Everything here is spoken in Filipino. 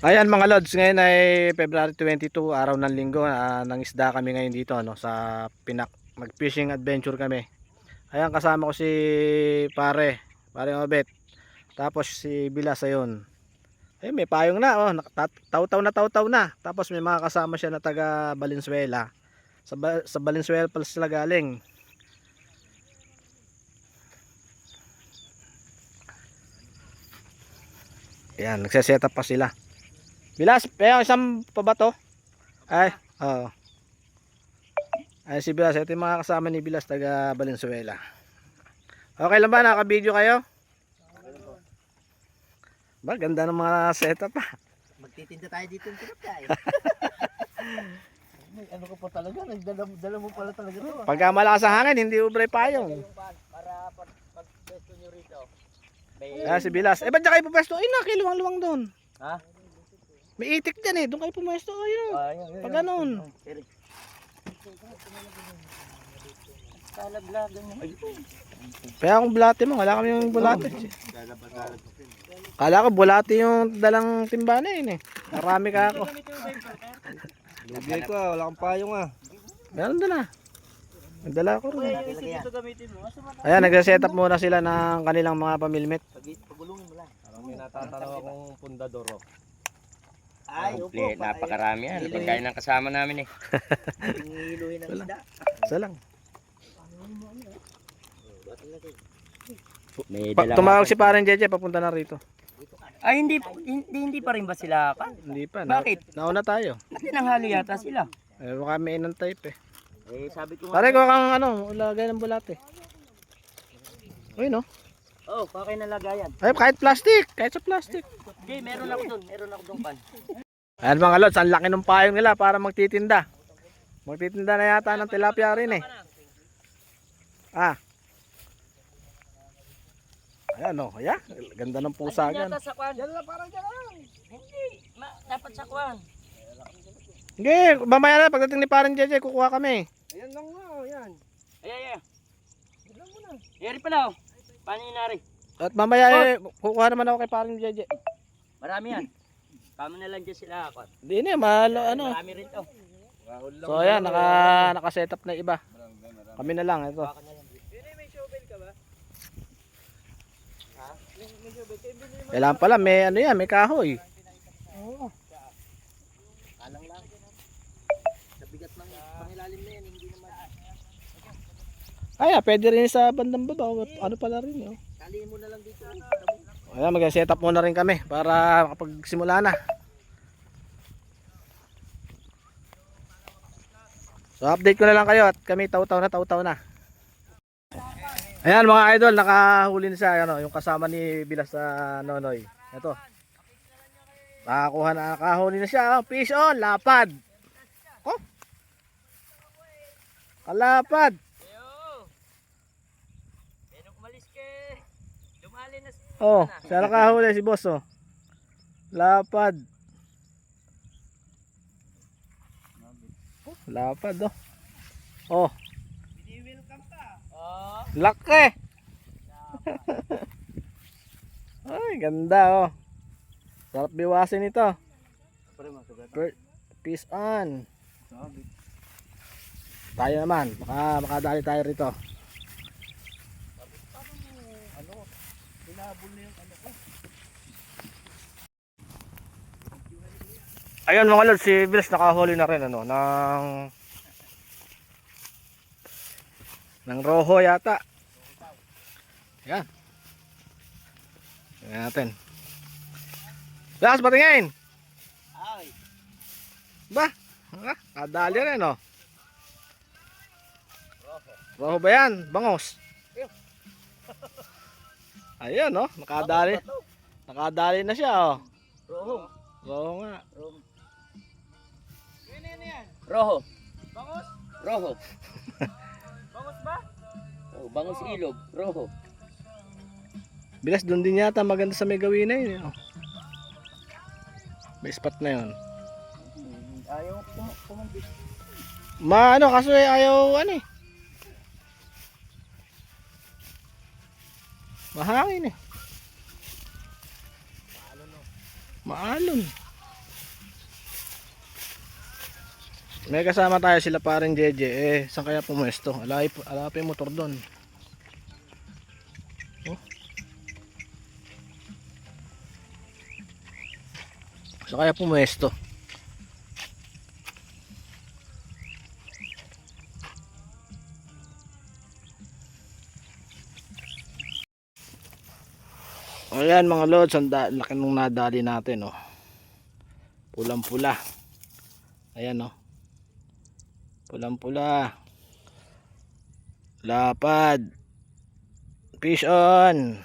Ayan mga lods, ngayon ay February 22, araw ng linggo. Nangisda kami ngayon dito sa Pinak. Mag-fishing adventure kami. Ayan, kasama ko si pare Obet. Tapos si Bilas ayun. Ayun, may payong na taw-taw na taw-taw na. Tapos may mga kasama siya na taga Valenzuela. Sa Valenzuela pala sila galing. Ayan, nagse-set up pa sila. Bilas, isang pa ba to? Ay, oo. Ay si Bilas, ito yung mga kasama ni Bilas taga Valenzuela. Okay lang ba? Naka-video kayo? Ba, ganda ng mga setup pa. Magtitinda tayo dito ng tilapia eh. May ano ka pa talaga, nagdala mo pala talaga ito. Pagka malakas ang hangin, hindi ubre payong. Para pag-pesto nyo rito. Ah, si Bilas. Ba't kayo pupesto? Ay, nakiluwang-luwang doon. Ha? May itik dyan eh. Doon kayo pumesto. Ayun. Pag ganun. Kalaglagan mo. Kaya kung bulate mo, wala kami yung bulate. Kala ko bulate yung dalang timbana yun eh. Marami ka ako. Lugay ko, wala kang payong ah. Meron doon ah. Nagdala ko rin. Ayan, Ayan, nag-set up muna sila ng kanilang mga pamilmit. pagulungin mo lang. Parang may natatanaw akong pundadoro. Ay, opo. Napakarami yan. Pagkain ng kasama namin eh. Iluhin ng isda. Isa lang. May dala Tumawag si parang Jeje, papunta na rito. Ay, hindi pa rin ba sila ka? Hindi pa. Bakit? Nauna tayo. Tinanghali yata sila. Baka may inang type eh. Sabi ko Pare ko kang lagay ng bulate. Uy no. oh, pakay na lagayan. Ay, kahit plastic. Kahit sa plastic. Okay, meron ako doon pan. Ayan mga lods, ang laki ng payong nila para magtitinda. Magtitinda na yata ng tilapia rin eh. Ah. Ayan o, yeah. Ganda ng pusa Diyan dyan. yata sa kwan. Diyan lang, parang diyan lang. Hindi, dapat sa kwan. Hindi, mamaya na pagdating ni parang Jeje, kukuha kami. Ayan lang nga, yan. Ay. Diyan mo na. Yari pala oh. Paano yun nari? At mamaya kukuha naman ako kay parang Jeje. Marami yan. Kamo na lang dyan sila kwan. Hindi na, malo ano. Marami rin to. So ayan, naka-set up na iba. Kami na lang, ito. May shovel ka ba? Ha? May shovel ka? Kailangan pala, may ano yan, may kahoy. Oo. Alang lang. Sa bigat ng pangilalim na yan, hindi naman. Ay, pwede rin sa bandang baba. Ano pala rin, oh. Talihin mo na lang dito. Ayan, mag-set up muna rin kami para makapagsimula na. So, update ko na lang kayo at kami taw-taw na. Ayan mga idol, nakahuli na siya, yung kasama ni Bilas sa Nonoy. Ito. Nakahuli na siya, fish on, lapad. Oh. Kalapad. Umalis ke. Lumali na si. Oh, siya nakahuli si boss oh. Lapad. Oh, lapad oh. Oh. Welcome ka. Oh. Laki. Ay, ganda oh. Sarap biwasin ito. Peace on. Tayo naman, makadali tayo rito. Ayun mga lods, si Bilas nakahuli na rin ng roho yata. Yan. Tingnan natin. Bilas, patingin. Ay. Ba? Kadali rin oh. Roho ba yan? Bangos. Ayun oh, nakadali. Nakadali na siya oh. Roho. Roho nga. Roho. Bangos? Roho. Bangos ba? Oh, bangos ilog. Roho. Bilas doon din yata maganda sa may gawin na yun. Oh. May spot na yun. Ayaw kumandit. Ano kaso ayaw ano eh. Mahangin eh. Maalon. May kasama tayo sila parin Jeje. Eh, saan kaya pumuesto? Ala pa yung motor doon. Oh. Saan kaya pumuesto? Ayan mga lods, ang laki nung nadali natin, oh. Pulang-pula. Ayan, oh. Pulang-pula. Lapad. Fish on.